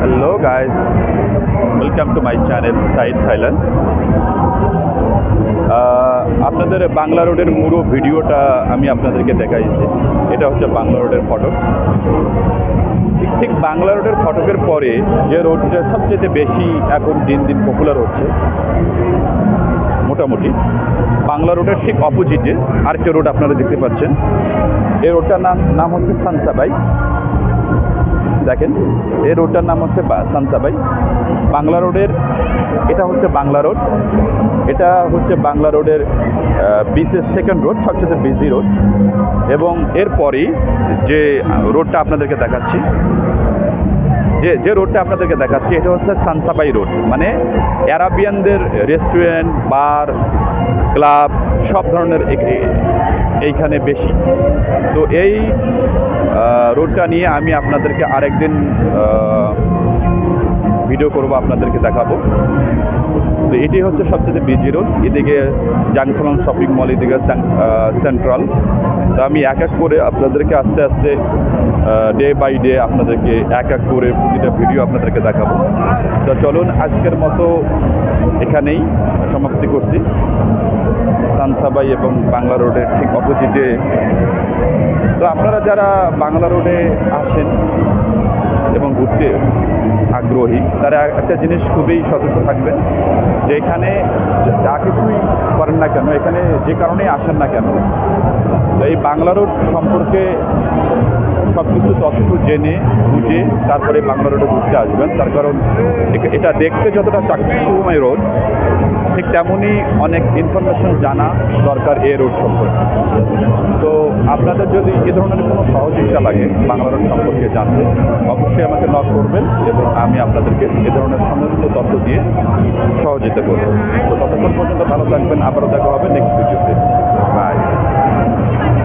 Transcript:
Hello guys, welcome to my channel Said Thailand. আপনাদের বাংলা রোডের পুরো ভিডিওটা আমি আপনাদেরকে দেখাইছি। এটা হচ্ছে বাংলা রোডের ফটক। ঠিক বাংলা রোডের ফটকের পরে যে রোডটা সবচেয়ে বেশি এখন দিন দিন পপুলার হচ্ছে, মোটামুটি বাংলা রোডের ঠিক অপোজিটে আরেকটা রোড আপনারা দেখতে পাচ্ছেন। এই রোডটার নাম হচ্ছে সানসাবাই। দেখেন, এই রোডটার নাম হচ্ছে সানসাবাই। বাংলা রোডের এটা হচ্ছে বাংলা রোড। এটা হচ্ছে বাংলা রোডের বিচের সেকেন্ড রোড, সবচেয়ে বিজি রোড। এবং এরপরেই যে রোডটা আপনাদেরকে দেখাচ্ছি, যে রোডটা আপনাদেরকে দেখাচ্ছি এটা হচ্ছে সানসাবাই রোড। মানে অ্যারাবিয়ানদের রেস্টুরেন্ট, বার, ক্লাব সব ধরনের এইখানে বেশি। তো এই রোডটা নিয়ে আমি আপনাদেরকে আরেকদিন ভিডিও করব, আপনাদেরকে দেখাবো। তো এটি হচ্ছে সবচেয়ে বিজি রোড। এদিকে জাংশন শপিং মল, এদিকে সেন্ট্রাল। তো আমি এক এক করে আপনাদেরকে আস্তে আস্তে ডে বাই ডে আপনাদেরকে এক এক করে প্রতিটা ভিডিও আপনাদেরকে দেখাবো। তো চলুন, আজকের মতো এখানেই সমাপ্তি করছি। সানসাবাই এবং বাংলা রোডের ঠিক অপোজিটে। তো আপনারা যারা বাংলা রোডে আসেন এবং ঘুরতে আগ্রহী, তারা একটা জিনিস খুবই সতর্ক থাকবেন যে এখানে যা কিছুই করেন না কেন, এখানে যে কারণেই আসেন না কেন, তো এই বাংলা রোড সম্পর্কে সব কিছু তথ্য জেনে বুঝে তারপরে বাংলা রোডে ঘুরতে আসবেন। তার কারণ এটা দেখতে যতটা চাকচিক্যময় রোড, ঠিক তেমনই অনেক ইনফরমেশন জানা দরকার এই রোড সম্পর্কে। তো আপনাদের যদি এ ধরনের কোনো সহযোগিতা লাগে বাংলা রোড সম্পর্কে জানতে, অবশ্যই আমাকে নক করবেন এবং আমি আপনাদেরকে এ ধরনের সমস্ত তথ্য দিয়ে সহযোগিতা করব। তো ততক্ষণ পর্যন্ত ভালো থাকবেন। আবারও দেখা হবে নেক্সট ভিডিও।